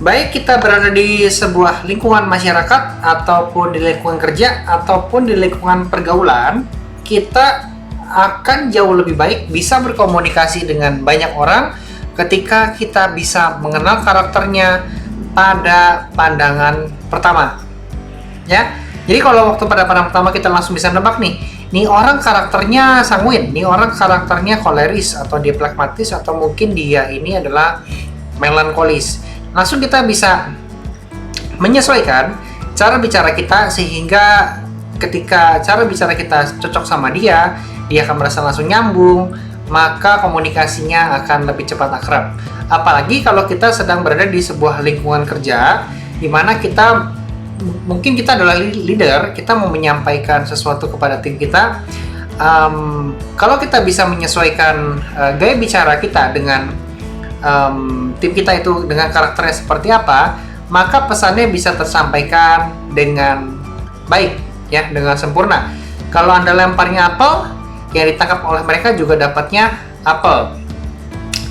Baik kita berada di sebuah lingkungan masyarakat, ataupun di lingkungan kerja, ataupun di lingkungan pergaulan, kita akan jauh lebih baik bisa berkomunikasi dengan banyak orang ketika kita bisa mengenal karakternya pada pandangan pertama. Ya, jadi kalau waktu pada pandangan pertama kita langsung bisa nebak nih orang karakternya sanguin, nih orang karakternya koleris, atau dia pragmatis, atau mungkin dia ini adalah melankolis. Langsung kita bisa menyesuaikan cara bicara kita sehingga ketika cara bicara kita cocok sama dia akan merasa langsung nyambung, maka komunikasinya akan lebih cepat akrab. Apalagi kalau kita sedang berada di sebuah lingkungan kerja di mana kita mungkin kita adalah leader, kita mau menyampaikan sesuatu kepada tim kita. Kalau kita bisa menyesuaikan gaya bicara kita dengan tim kita itu dengan karakternya seperti apa, maka pesannya bisa tersampaikan dengan baik, ya, dengan sempurna. Kalau Anda lemparnya apel, yang ditangkap oleh mereka juga dapatnya apel.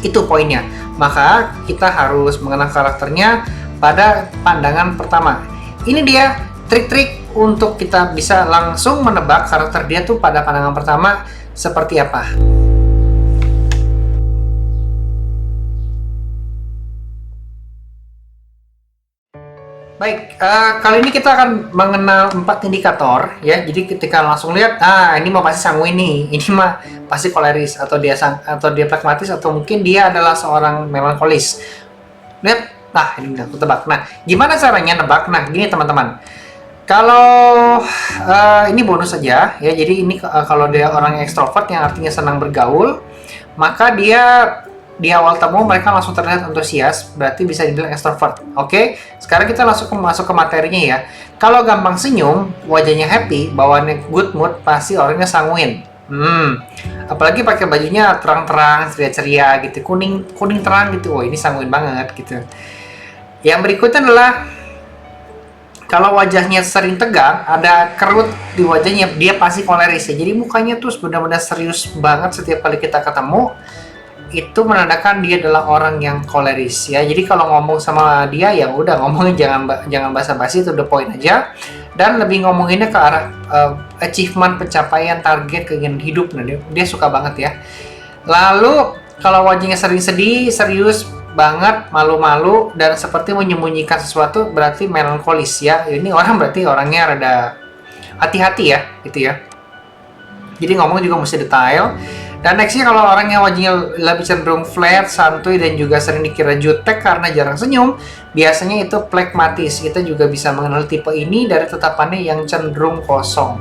Itu poinnya. Maka kita harus mengenal karakternya pada pandangan pertama. Ini dia trik-trik untuk kita bisa langsung menebak karakter dia tuh pada pandangan pertama seperti apa. Baik, kali ini kita akan mengenal 4 indikator, ya. Jadi ketika langsung lihat, ini mah pasti sanguin nih, ini mah pasti koleris, atau dia pragmatis, atau mungkin dia adalah seorang melankolis. Lihat, ini udah aku tebak. Nah, gimana caranya nebak? Nah, gini teman-teman. Kalau ini bonus saja, ya. Jadi ini kalau dia orang ekstrovert yang artinya senang bergaul, maka dia di awal temu mereka langsung terlihat antusias, berarti bisa dibilang extrovert. Oke, sekarang kita langsung masuk ke materinya ya. Kalau gampang senyum, wajahnya happy, bawaannya good mood, pasti orangnya sanguin. Apalagi pakai bajunya terang-terang, ceria-ceria gitu, kuning terang gitu. Oh, ini sanguin banget gitu. Yang berikutnya adalah kalau wajahnya sering tegang, ada kerut di wajahnya, dia pasti koleris ya. Jadi mukanya tuh benar-benar serius banget setiap kali kita ketemu. Itu menandakan dia adalah orang yang koleris ya. Jadi kalau ngomong sama dia ya udah ngomongnya jangan basa-basi, itu the point aja, dan lebih ngomonginnya ke arah achievement, pencapaian target, keinginan hidup. Nah, dia suka banget ya. Lalu kalau wajahnya sering sedih, serius banget, malu-malu, dan seperti menyembunyikan sesuatu, berarti melankolis ya. Ini orang berarti orangnya rada hati-hati ya gitu ya. Jadi ngomong juga mesti detail. Dan nextnya kalau orangnya wajahnya lebih cenderung flat, santuy, dan juga sering dikira jutek karena jarang senyum, biasanya itu pragmatis. Kita juga bisa mengenal tipe ini dari tetapannya yang cenderung kosong.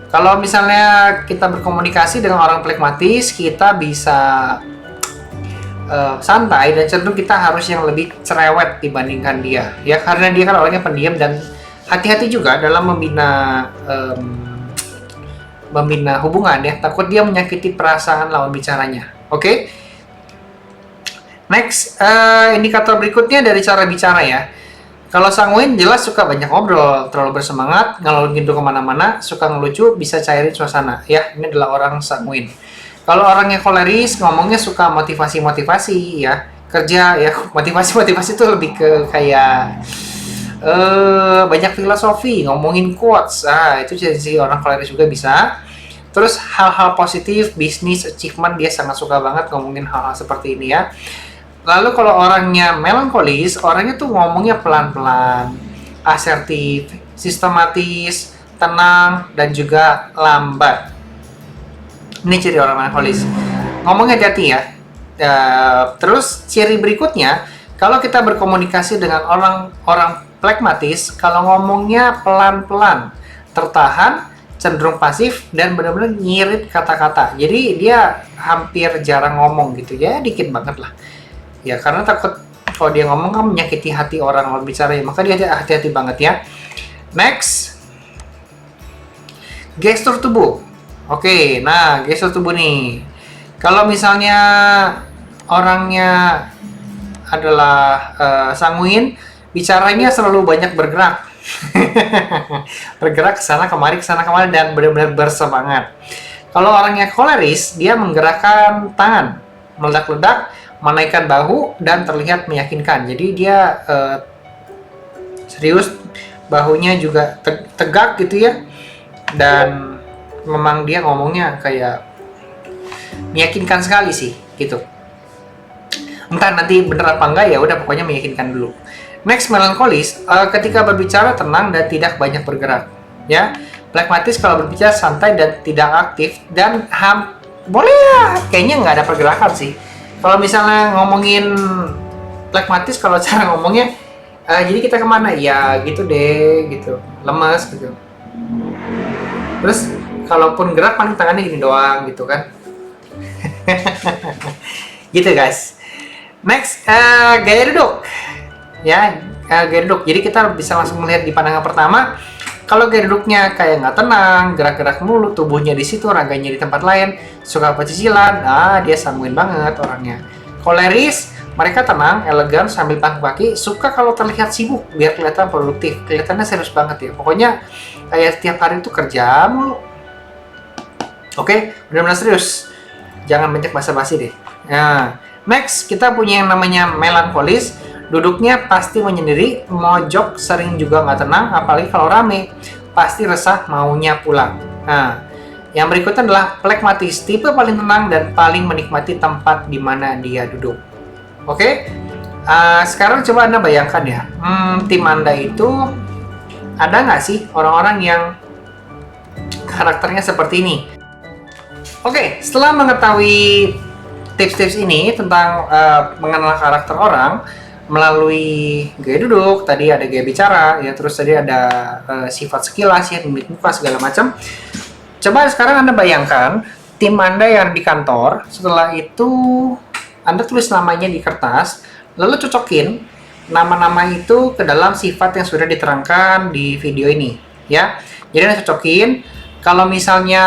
Kalau misalnya kita berkomunikasi dengan orang pragmatis, kita bisa santai, dan cenderung kita harus yang lebih cerewet dibandingkan dia. Ya, karena dia kan orangnya pendiam dan hati-hati juga dalam membina hubungan ya, takut dia menyakiti perasaan lawan bicaranya. Oke? Next, indikator berikutnya dari cara bicara ya. Kalau sanguin jelas suka banyak ngobrol, terlalu bersemangat, ngalor ngidul kemana-mana, suka ngelucu, bisa cairin suasana. Ya, ini adalah orang sanguin. Kalau orangnya koleris, ngomongnya suka motivasi-motivasi ya. Kerja ya, motivasi-motivasi itu lebih ke kayak banyak filosofi, ngomongin quotes. Itu jadi orang koleris juga bisa. Terus hal-hal positif, bisnis, achievement, dia sangat suka banget ngomongin hal-hal seperti ini ya. Lalu kalau orangnya melankolis, orangnya tuh ngomongnya pelan-pelan, asertif, sistematis, tenang, dan juga lambat. Ini ciri orang melankolis. Ngomongnya hati-hati ya. Terus ciri berikutnya, kalau kita berkomunikasi dengan orang pragmatis, kalau ngomongnya pelan-pelan, tertahan, cenderung pasif, dan benar-benar ngirit kata-kata. Jadi dia hampir jarang ngomong gitu ya, dikit banget lah. Ya karena takut kalau dia ngomong kan menyakiti hati orang bicara ya, maka dia hati-hati banget ya. Next, gestur tubuh. Oke, nah gestur tubuh nih. Kalau misalnya orangnya adalah sanguin, bicaranya selalu banyak bergerak. Bergerak kesana kemari, dan benar-benar bersemangat. Kalau orangnya koleris, dia menggerakkan tangan, meledak-ledak, menaikkan bahu dan terlihat meyakinkan. Jadi dia serius, bahunya juga tegak gitu ya, dan memang dia ngomongnya kayak meyakinkan sekali sih gitu. Entah nanti bener apa enggak, ya udah pokoknya meyakinkan dulu. Next, melankolis, ketika berbicara tenang dan tidak banyak bergerak ya. Plekmatis kalau berbicara santai dan tidak aktif, dan boleh ya, kayaknya nggak ada pergerakan sih. Kalau misalnya ngomongin plekmatis, kalau cara ngomongnya jadi kita kemana ya gitu deh gitu, lemes gitu. Terus kalaupun gerak paling tangannya gini doang gitu kan. Gitu guys. Next, gaya duduk ya, gaya duduk. Jadi kita bisa langsung melihat di pandangan pertama, kalau gaya duduknya kayak nggak tenang, gerak-gerak mulu, tubuhnya di situ, raganya di tempat lain, suka pecicilan, dia sanguin banget orangnya. Koleris, mereka tenang, elegan, sambil pangku kaki, suka kalau terlihat sibuk, biar kelihatan produktif, kelihatannya serius banget ya. Pokoknya kayak setiap hari itu kerja mulu. Oke, benar-benar serius. Jangan banyak basa-basi deh. Nah, next, kita punya yang namanya melankolis. Duduknya pasti menyendiri, mojok, sering juga nggak tenang, apalagi kalau rame. Pasti resah, maunya pulang. Nah, yang berikutnya adalah plekmatis. Tipe paling tenang dan paling menikmati tempat di mana dia duduk. Oke? Sekarang coba Anda bayangkan ya, tim Anda itu ada nggak sih orang-orang yang karakternya seperti ini? Oke, setelah mengetahui tips-tips ini tentang mengenal karakter orang melalui gaya duduk, tadi ada gaya bicara, ya, terus tadi ada sifat sekilas, ya, mimik muka segala macam. Coba sekarang Anda bayangkan tim Anda yang di kantor, setelah itu Anda tulis namanya di kertas, lalu cocokin nama-nama itu ke dalam sifat yang sudah diterangkan di video ini, ya. Jadi Anda cocokin. Kalau misalnya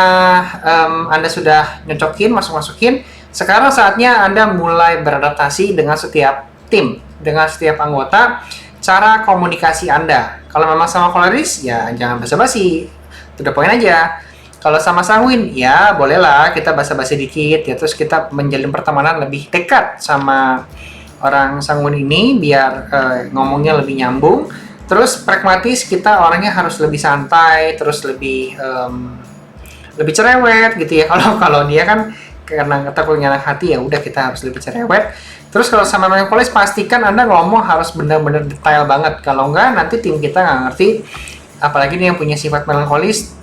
Anda sudah nyocokin, masukin, sekarang saatnya Anda mulai beradaptasi dengan setiap tim, dengan setiap anggota, cara komunikasi Anda. Kalau memang sama koleris, ya jangan basa-basi, to the point aja. Kalau sama sanguin, ya bolehlah kita basa-basi dikit, ya, terus kita menjalin pertemanan lebih dekat sama orang sanguin ini, biar ngomongnya lebih nyambung. Terus pragmatis, kita orangnya harus lebih santai, terus lebih cerewet gitu ya. Kalau dia kan karena kita punya anak hati, ya udah kita harus lebih cerewet. Terus kalau sama melankolis, pastikan Anda ngomong harus benar-benar detail banget. Kalau enggak, nanti tim kita nggak ngerti. Apalagi dia yang punya sifat melankolis,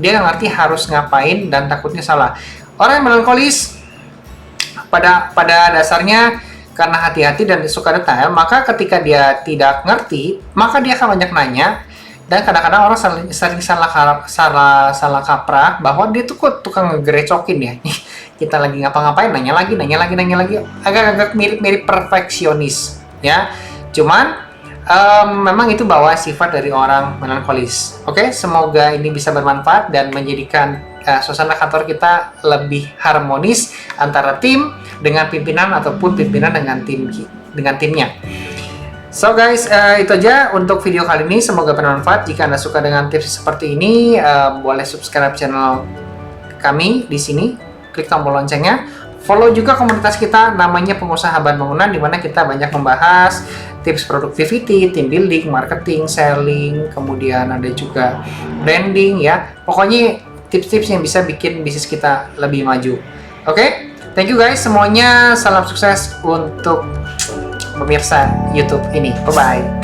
dia nggak ngerti harus ngapain dan takutnya salah. Orang yang melankolis pada dasarnya karena hati-hati dan suka detail, maka ketika dia tidak ngerti, maka dia akan banyak nanya, dan kadang-kadang orang sering salah kaprah bahwa dia tuh kok tukang ngegerecokin ya. Kita lagi ngapa-ngapain, nanya lagi, agak-agak mirip-mirip perfeksionis ya. Cuman memang itu bawa sifat dari orang melankolis. Oke, semoga ini bisa bermanfaat dan menjadikan suasana kantor kita lebih harmonis antara tim dengan pimpinan ataupun pimpinan dengan timnya. So guys, itu aja untuk video kali ini. Semoga bermanfaat. Jika Anda suka dengan tips seperti ini, boleh subscribe channel kami di sini, klik tombol loncengnya. Follow juga komunitas kita, namanya Pengusaha Bahan Bangunan, di mana kita banyak membahas tips productivity, team building, marketing, selling, kemudian ada juga branding ya. Pokoknya tips-tips yang bisa bikin bisnis kita lebih maju. Oke? Thank you guys semuanya. Salam sukses untuk pemirsa YouTube ini. Bye-bye.